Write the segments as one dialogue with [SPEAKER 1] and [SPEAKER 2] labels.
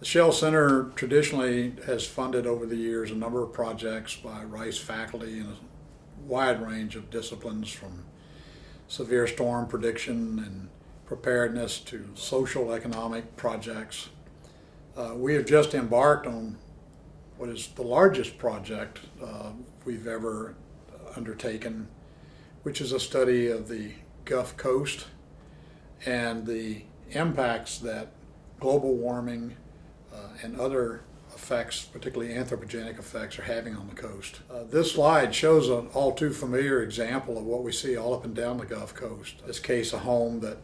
[SPEAKER 1] Shell Center traditionally has funded over the years a number of projects by Rice faculty in a wide range of disciplines, from severe storm prediction and preparedness to social economic projects. We have just embarked on what is the largest project we've ever undertaken, which is a study of the Gulf Coast and the impacts that global warming and other effects, particularly anthropogenic effects, are having on the coast. This slide shows an all too familiar example of what we see all up and down the Gulf Coast. In this case, a home that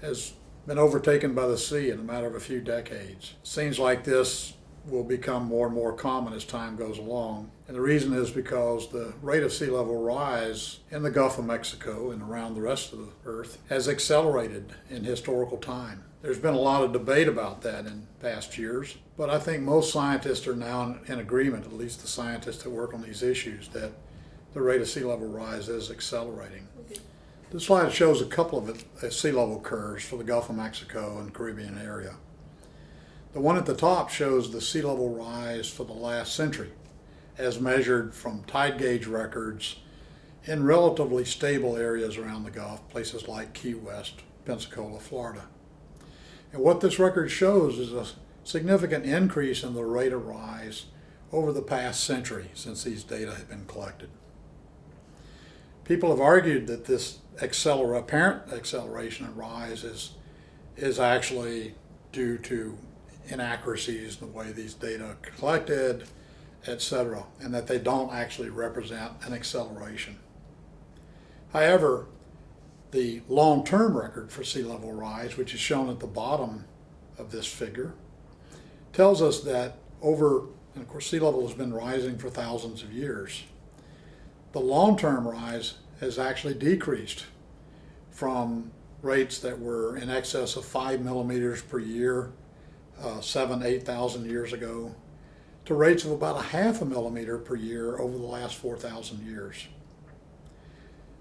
[SPEAKER 1] has been overtaken by the sea in a matter of a few decades. Scenes like this will become more and more common as time goes along. And the reason is because the rate of sea level rise in the Gulf of Mexico and around the rest of the earth has accelerated in historical time. There's been a lot of debate about that in past years, but I think most scientists are now in agreement, at least the scientists that work on these issues, that the rate of sea level rise is accelerating. Okay. This slide shows a couple of sea level curves for the Gulf of Mexico and Caribbean area. The one at the top shows the sea level rise for the last century, as measured from tide gauge records in relatively stable areas around the Gulf, places like Key West, Pensacola, Florida. And what this record shows is a significant increase in the rate of rise over the past century since these data have been collected. People have argued that this apparent acceleration in rise is actually due to inaccuracies in the way these data are collected, etc., and that they don't actually represent an acceleration. However, the long-term record for sea level rise, which is shown at the bottom of this figure, tells us that and of course sea level has been rising for thousands of years, the long-term rise has actually decreased from rates that were in excess of 5 millimeters per year 8,000 years ago to rates of about 0.5 millimeter per year over the last 4,000 years.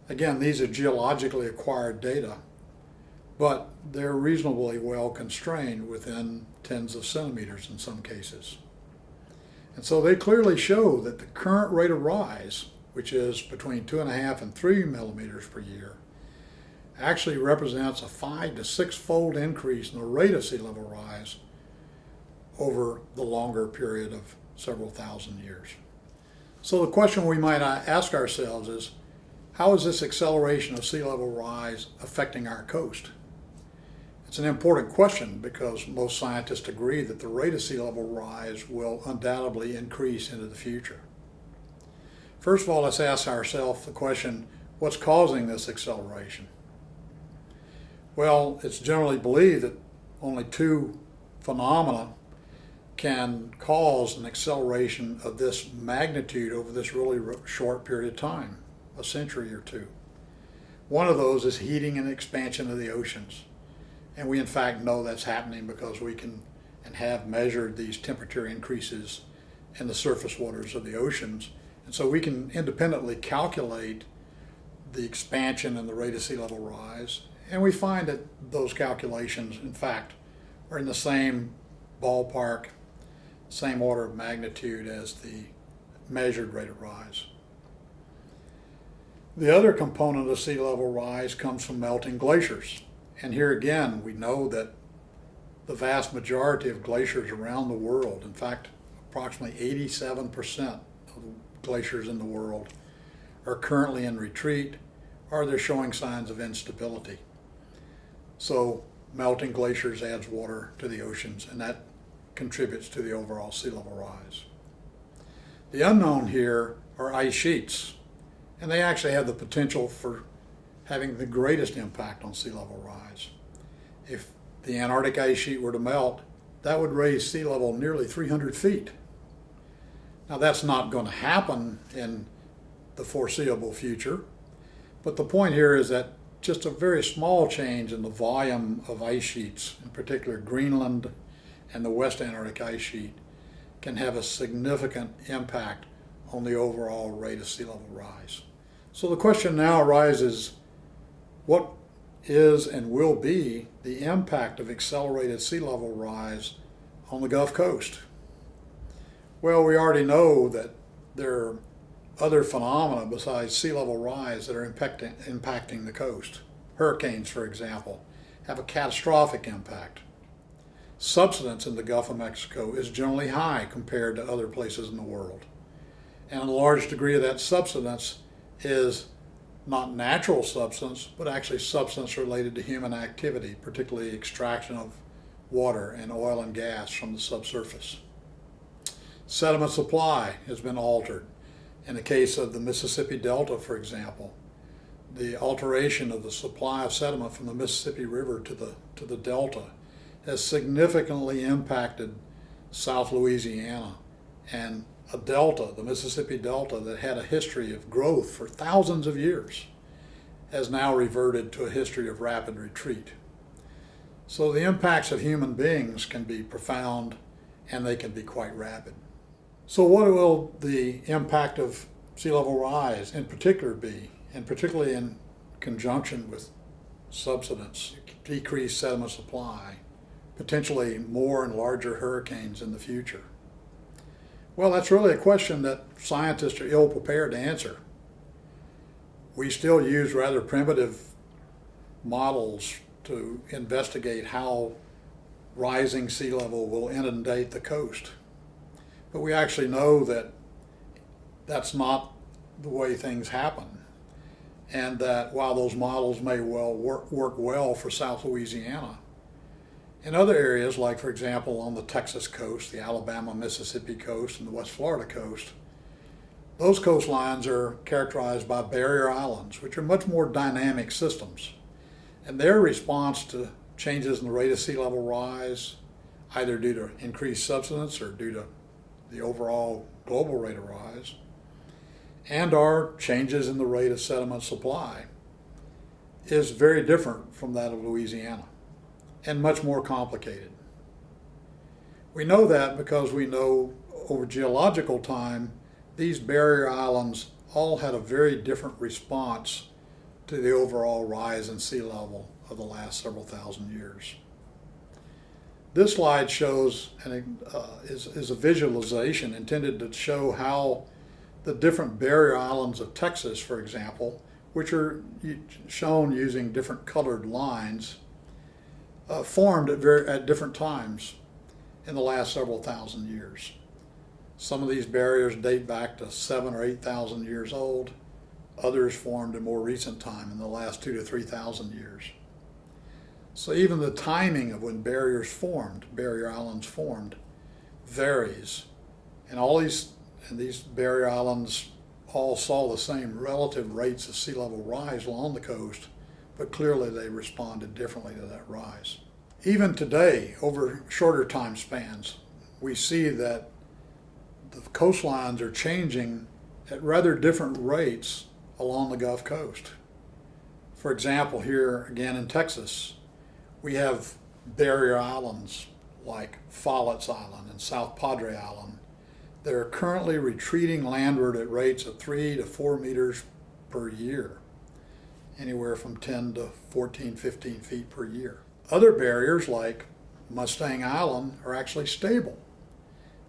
[SPEAKER 1] Again, these are geologically acquired data, but they're reasonably well constrained within tens of centimeters in some cases. And so they clearly show that the current rate of rise, which is between 2.5 and 3 millimeters per year, actually represents a 5 to 6-fold increase in the rate of sea level rise over the longer period of several thousand years. So the question we might ask ourselves is, how is this acceleration of sea level rise affecting our coast? It's an important question because most scientists agree that the rate of sea level rise will undoubtedly increase into the future. First of all, let's ask ourselves the question, what's causing this acceleration? Well, it's generally believed that only two phenomena can cause an acceleration of this magnitude over this really short period of time, a century or two. One of those is heating and expansion of the oceans. And we in fact know that's happening because we can and have measured these temperature increases in the surface waters of the oceans. And so we can independently calculate the expansion and the rate of sea level rise. And we find that those calculations, in fact, are in the same ballpark, same order of magnitude as the measured rate of rise. The other component of sea level rise comes from melting glaciers. And here again, we know that the vast majority of glaciers around the world, in fact, approximately 87% of the glaciers in the world, are currently in retreat or they're showing signs of instability. So melting glaciers adds water to the oceans, and that contributes to the overall sea level rise. The unknown here are ice sheets, and they actually have the potential for having the greatest impact on sea level rise. If the Antarctic ice sheet were to melt, that would raise sea level nearly 300 feet. Now that's not going to happen in the foreseeable future, but the point here is that just a very small change in the volume of ice sheets, in particular Greenland and the West Antarctic ice sheet, can have a significant impact on the overall rate of sea level rise. So the question now arises, what is and will be the impact of accelerated sea level rise on the Gulf Coast? Well, we already know that there are other phenomena besides sea level rise that are impacting the coast. Hurricanes, for example, have a catastrophic impact. Subsidence in the Gulf of Mexico is generally high compared to other places in the world. And a large degree of that subsidence is not natural substance, but actually substance related to human activity, particularly extraction of water and oil and gas from the subsurface. Sediment supply has been altered. In the case of the Mississippi Delta, for example, the alteration of the supply of sediment from the Mississippi River to the Delta has significantly impacted South Louisiana, and a delta, the Mississippi Delta, that had a history of growth for thousands of years has now reverted to a history of rapid retreat. So the impacts of human beings can be profound and they can be quite rapid. So what will the impact of sea level rise in particular be, and particularly in conjunction with subsidence, decreased sediment supply, potentially more and larger hurricanes in the future? Well, that's really a question that scientists are ill prepared to answer. We still use rather primitive models to investigate how rising sea level will inundate the coast. But we actually know that that's not the way things happen, and that while those models may well work well for South Louisiana, in other areas, like for example on the Texas coast, the Alabama, Mississippi coast, and the West Florida coast, those coastlines are characterized by barrier islands, which are much more dynamic systems. And their response to changes in the rate of sea level rise, either due to increased subsidence or due to the overall global rate of rise, and our changes in the rate of sediment supply, is very different from that of Louisiana and much more complicated. We know that because we know over geological time, these barrier islands all had a very different response to the overall rise in sea level of the last several thousand years. This slide shows is a visualization intended to show how the different barrier islands of Texas, for example, which are shown using different colored lines, formed at different times in the last several thousand years. Some of these barriers date back to 7,000 or 8,000 years old. Others formed in more recent time, in the last 2,000 to 3,000 years. So even the timing of when barrier islands formed, varies. And these barrier islands all saw the same relative rates of sea level rise along the coast, but clearly they responded differently to that rise. Even today, over shorter time spans, we see that the coastlines are changing at rather different rates along the Gulf Coast. For example, here again in Texas, we have barrier islands like Follett's Island and South Padre Island that are currently retreating landward at rates of 3 to 4 meters per year, anywhere from 10 to 14, 15 feet per year. Other barriers like Mustang Island are actually stable,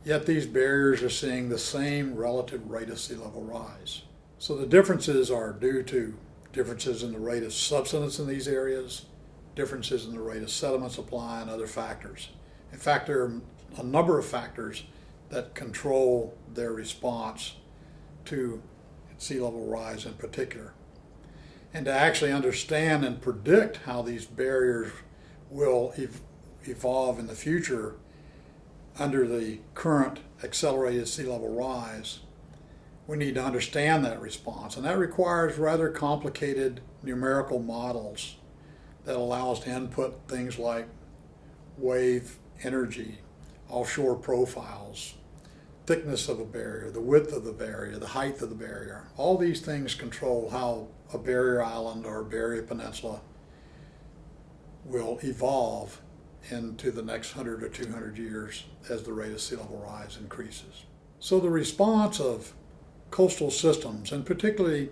[SPEAKER 1] yet these barriers are seeing the same relative rate of sea level rise. So the differences are due to differences in the rate of subsidence in these areas, differences in the rate of sediment supply, and other factors. In fact, there are a number of factors that control their response to sea level rise in particular. And to actually understand and predict how these barriers will evolve in the future under the current accelerated sea level rise, we need to understand that response. And that requires rather complicated numerical models that allow us to input things like wave energy, offshore profiles, thickness of a barrier, the width of the barrier, the height of the barrier. All these things control how a barrier island or a barrier peninsula will evolve into the next 100 or 200 years as the rate of sea level rise increases. So the response of coastal systems, and particularly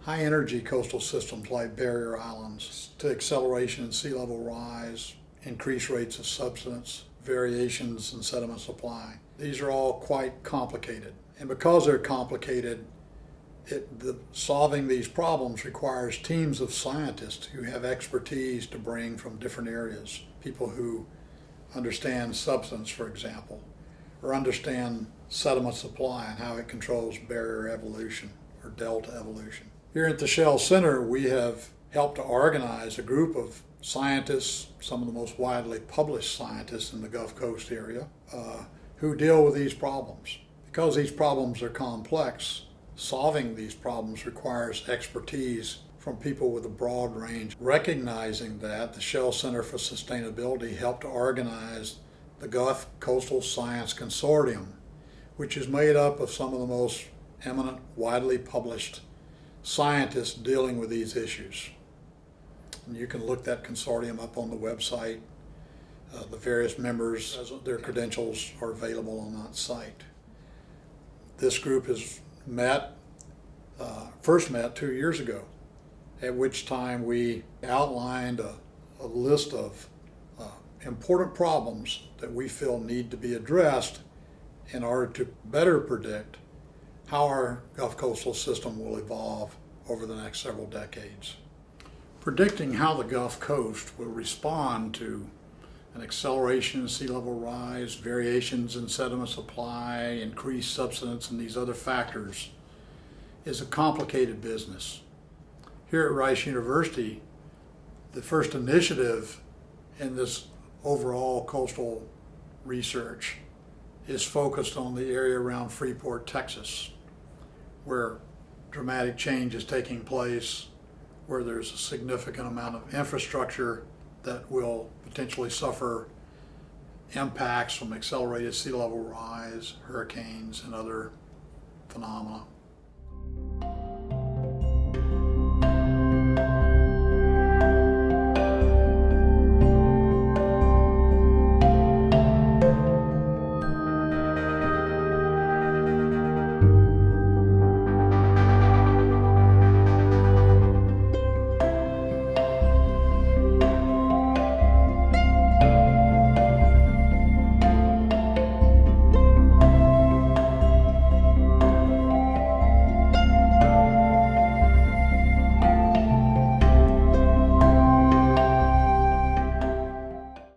[SPEAKER 1] high energy coastal systems like barrier islands, to acceleration in sea level rise, increased rates of subsidence, variations in sediment supply. These are all quite complicated. And because they're complicated, solving these problems requires teams of scientists who have expertise to bring from different areas. People who understand substance, for example, or understand sediment supply and how it controls barrier evolution or delta evolution. Here at the Shell Center, we have helped to organize a group of scientists, some of the most widely published scientists in the Gulf Coast area, who deal with these problems. Because these problems are complex, solving these problems requires expertise from people with a broad range. Recognizing that, the Shell Center for Sustainability helped to organize the Gulf Coastal Science Consortium, which is made up of some of the most eminent, widely published scientists dealing with these issues. And you can look that consortium up on the website. The various members, their credentials are available on that site. This group has first met 2 years ago, at which time we outlined a list of important problems that we feel need to be addressed in order to better predict how our Gulf coastal system will evolve over the next several decades. Predicting how the Gulf Coast will respond to an acceleration in sea level rise, variations in sediment supply, increased subsidence, and these other factors is a complicated business. Here at Rice University, the first initiative in this overall coastal research is focused on the area around Freeport, Texas, where dramatic change is taking place, where there's a significant amount of infrastructure that will potentially suffer impacts from accelerated sea level rise, hurricanes, and other phenomena.